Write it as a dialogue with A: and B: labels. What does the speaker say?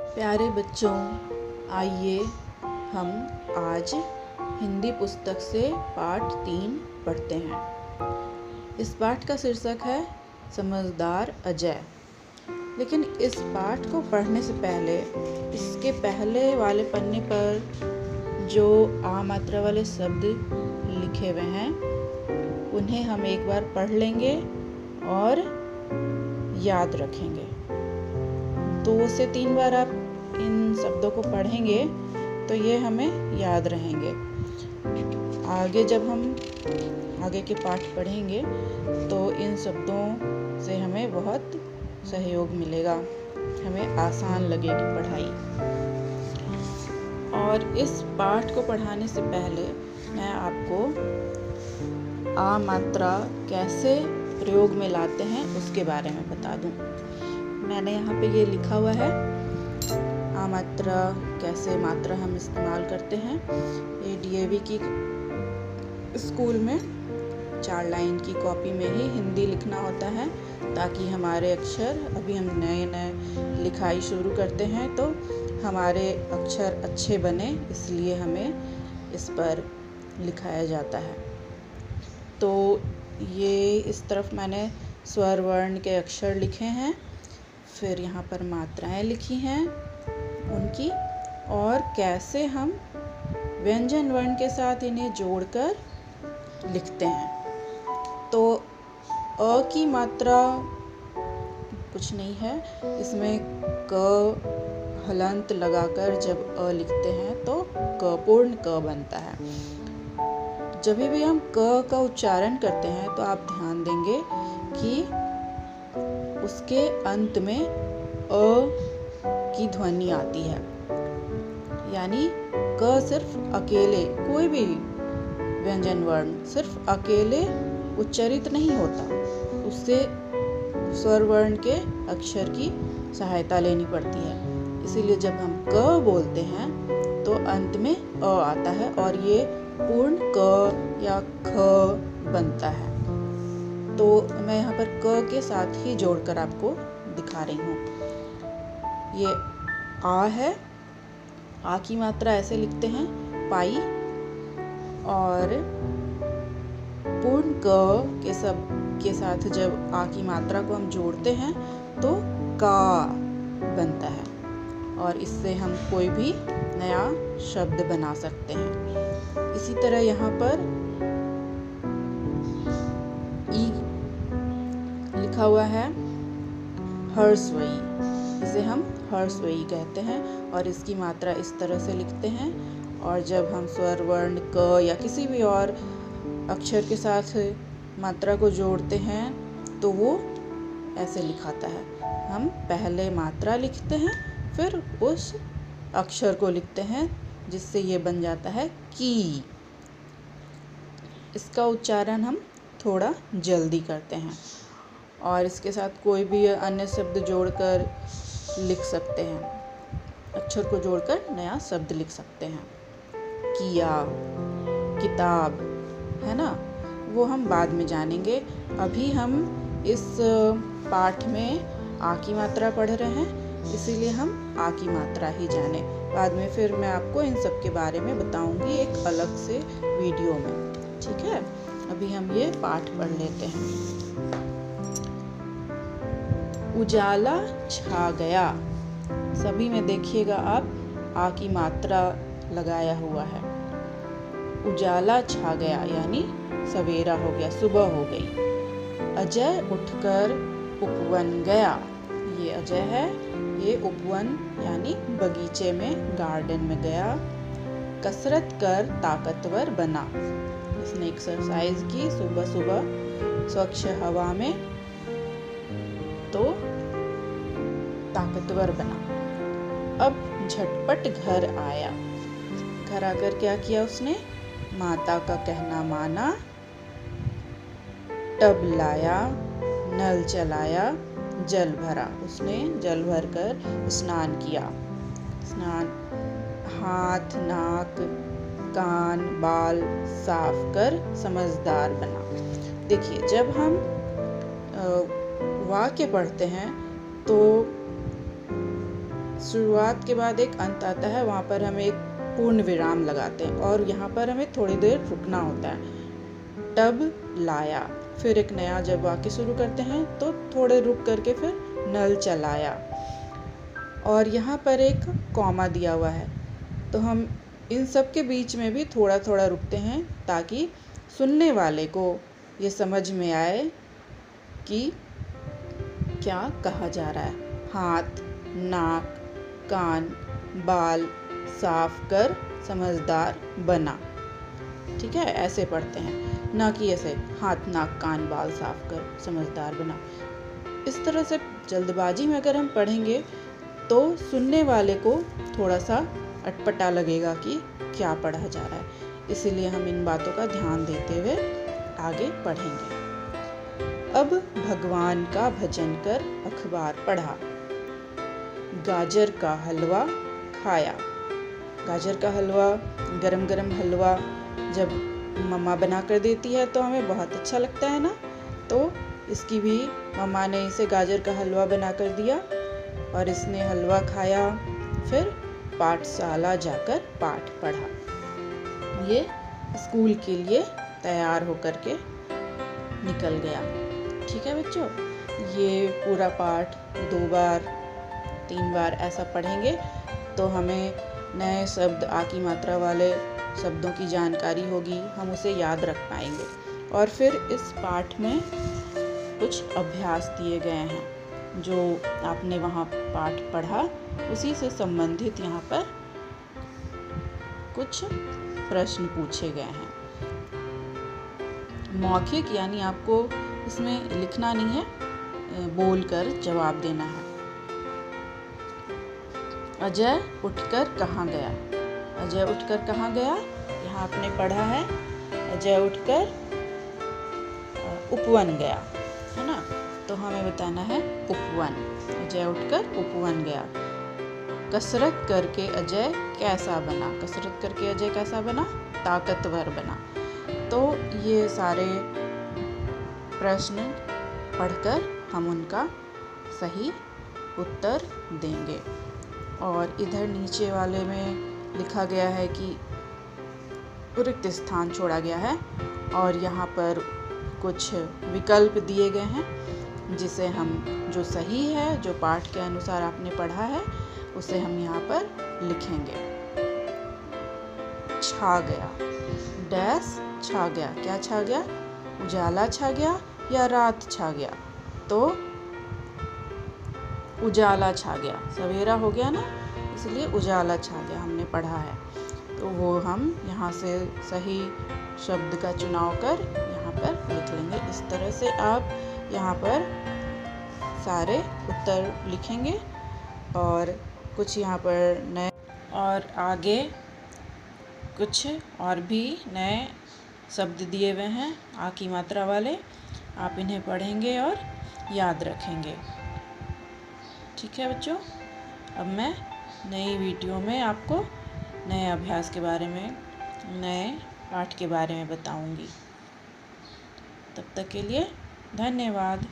A: प्यारे बच्चों, आइए हम आज हिंदी पुस्तक से पाठ 3 पढ़ते हैं। इस पाठ का शीर्षक है समझदार अजय। लेकिन इस पाठ को पढ़ने से पहले इसके पहले वाले पन्ने पर जो आ मात्रा वाले शब्द लिखे हुए हैं उन्हें हम एक बार पढ़ लेंगे और याद रखेंगे। 2 से 3 बार आप इन शब्दों को पढ़ेंगे तो ये हमें याद रहेंगे। आगे जब हम आगे के पाठ पढ़ेंगे तो इन शब्दों से हमें बहुत सहयोग मिलेगा, हमें आसान लगेगी पढ़ाई। और इस पाठ को पढ़ाने से पहले मैं आपको आ मात्रा कैसे प्रयोग में लाते हैं उसके बारे में बता दूं। मैंने यहाँ पे ये लिखा हुआ है, आ मात्रा कैसे मात्रा हम इस्तेमाल करते हैं। ये डीएवी की स्कूल में 4 लाइन की कॉपी में ही हिंदी लिखना होता है, ताकि हमारे अक्षर, अभी हम नए लिखाई शुरू करते हैं तो हमारे अक्षर अच्छे बने, इसलिए हमें इस पर लिखाया जाता है। तो ये इस तरफ मैंने स्वर वर्ण के अक्षर लिखे हैं, फिर यहाँ पर मात्राएं लिखी हैं उनकी, और कैसे हम व्यंजन वर्ण के साथ इन्हें जोड़कर लिखते हैं। तो अ की मात्रा कुछ नहीं है, इसमें क हलंत लगाकर जब अ लिखते हैं तो क पूर्ण क बनता है। जब भी हम क का उच्चारण करते हैं तो आप ध्यान देंगे कि उसके अंत में अ की ध्वनि आती है, यानी क सिर्फ अकेले, कोई भी व्यंजन वर्ण सिर्फ अकेले उच्चारित नहीं होता, उससे स्वर वर्ण के अक्षर की सहायता लेनी पड़ती है। इसीलिए जब हम क बोलते हैं तो अंत में अ आता है और ये पूर्ण क या ख बनता है। तो मैं यहाँ पर क के साथ ही जोड़कर आपको दिखा रही हूँ। ये आ है, आ की मात्रा ऐसे लिखते हैं पाई, और पूर्ण क के साथ जब आ की मात्रा को हम जोड़ते हैं तो का बनता है, और इससे हम कोई भी नया शब्द बना सकते हैं। इसी तरह यहाँ पर ई लिखा हुआ है हर्षवई, इसे हम हर्षवई कहते हैं, और इसकी मात्रा इस तरह से लिखते हैं। और जब हम स्वर वर्ण क या किसी भी और अक्षर के साथ मात्रा को जोड़ते हैं तो वो ऐसे लिखाता है। हम पहले मात्रा लिखते हैं, फिर उस अक्षर को लिखते हैं, जिससे ये बन जाता है की। इसका उच्चारण हम थोड़ा जल्दी करते हैं, और इसके साथ कोई भी अन्य शब्द जोड़कर लिख सकते हैं, अक्षर को जोड़कर नया शब्द लिख सकते हैं। किया, किताब, है ना, वो हम बाद में जानेंगे। अभी हम इस पाठ में आ की मात्रा पढ़ रहे हैं, इसीलिए हम आ की मात्रा ही जाने। बाद में फिर मैं आपको इन सब के बारे में बताऊंगी एक अलग से वीडियो में, ठीक है। अभी हम ये पाठ पढ़ लेते हैं। उजाला छा गया, सभी में देखिएगा आप आ की मात्रा लगाया हुआ है। उजाला छा गया यानी सवेरा हो गया, सुबह हो गई। अजय उठकर उपवन गया, ये अजय है, ये उपवन यानी बगीचे में, गार्डन में गया। कसरत कर ताकतवर बना, इसने एक्सरसाइज की सुबह सुबह स्वच्छ हवा में, तो ताकतवर बना। अब झटपट घर आया, घर आकर क्या किया उसने, माता का कहना माना, टब लाया, नल चलाया, जल भरा, उसने जल भरकर स्नान किया। स्नान, हाथ, नाक, कान, बाल साफ कर समझदार बना। देखिए, जब हम वाक्य पढ़ते हैं तो शुरुआत के बाद एक अंत आता है, वहाँ पर हम एक पूर्ण विराम लगाते हैं और यहाँ पर हमें थोड़ी देर रुकना होता है। टब लाया, फिर एक नया जब वाक्य शुरू करते हैं तो थोड़े रुक करके फिर नल चलाया, और यहाँ पर एक कॉमा दिया हुआ है, तो हम इन सब के बीच में भी थोड़ा थोड़ा रुकते हैं ताकि सुनने वाले को ये समझ में आए कि क्या कहा जा रहा है। हाथ, नाक, कान, बाल साफ कर समझदार बना। ठीक है, ऐसे पढ़ते हैं, ना कि ऐसे हाथ, नाक, कान, बाल साफ कर समझदार बना। इस तरह से जल्दबाजी में अगर हम पढ़ेंगे तो सुनने वाले को थोड़ा सा अटपटा लगेगा कि क्या पढ़ा जा रहा है। इसीलिए हम इन बातों का ध्यान देते हुए आगे पढ़ेंगे। अब भगवान का भजन कर अखबार पढ़ा, गाजर का हलवा खाया। गाजर का हलवा, गरम गरम हलवा जब मम्मा बना कर देती है तो हमें बहुत अच्छा लगता है ना। तो इसकी भी मम्मा ने इसे गाजर का हलवा बना कर दिया और इसने हलवा खाया, फिर पाठशाला जाकर पाठ पढ़ा। ये स्कूल के लिए तैयार होकर के निकल गया। ठीक है बच्चों, ये पूरा पाठ 2 बार 3 बार ऐसा पढ़ेंगे तो हमें नए शब्द, आ की मात्रा वाले शब्दों की जानकारी होगी, हम उसे याद रख पाएंगे। और फिर इस पाठ में कुछ अभ्यास दिए गए हैं, जो आपने वहाँ पाठ पढ़ा उसी से संबंधित यहाँ पर कुछ प्रश्न पूछे गए हैं। मौखिक यानी आपको इसमें लिखना नहीं है, बोलकर जवाब देना है। अजय उठकर कहाँ गया? अजय उठकर कहाँ गया? यहाँ आपने पढ़ा है, अजय उठकर उपवन गया, है ना। तो हमें बताना है उपवन। अजय उठकर उपवन गया। कसरत करके अजय कैसा बना? कसरत करके अजय कैसा बना? ताकतवर बना। तो ये सारे प्रश्न पढ़कर हम उनका सही उत्तर देंगे। और इधर नीचे वाले में लिखा गया है कि रिक्त स्थान छोड़ा गया है और यहाँ पर कुछ विकल्प दिए गए हैं जिसे हम, जो सही है, जो पाठ के अनुसार आपने पढ़ा है, उसे हम यहाँ पर लिखेंगे। छा गया, डैश छा गया। क्या छा गया? उजाला छा गया या रात छा गया? तो उजाला छा गया, सवेरा हो गया ना, इसलिए उजाला छा गया हमने पढ़ा है। तो वो हम यहाँ से सही शब्द का चुनाव कर यहाँ पर लिख लेंगे। इस तरह से आप यहाँ पर सारे उत्तर लिखेंगे और कुछ यहाँ पर नए, और आगे कुछ और भी नए शब्द दिए हुए हैं आ की मात्रा वाले, आप इन्हें पढ़ेंगे और याद रखेंगे। ठीक है बच्चों, अब मैं नई वीडियो में आपको नए अभ्यास के बारे में, नए पाठ के बारे में बताऊंगी। तब तक के लिए धन्यवाद।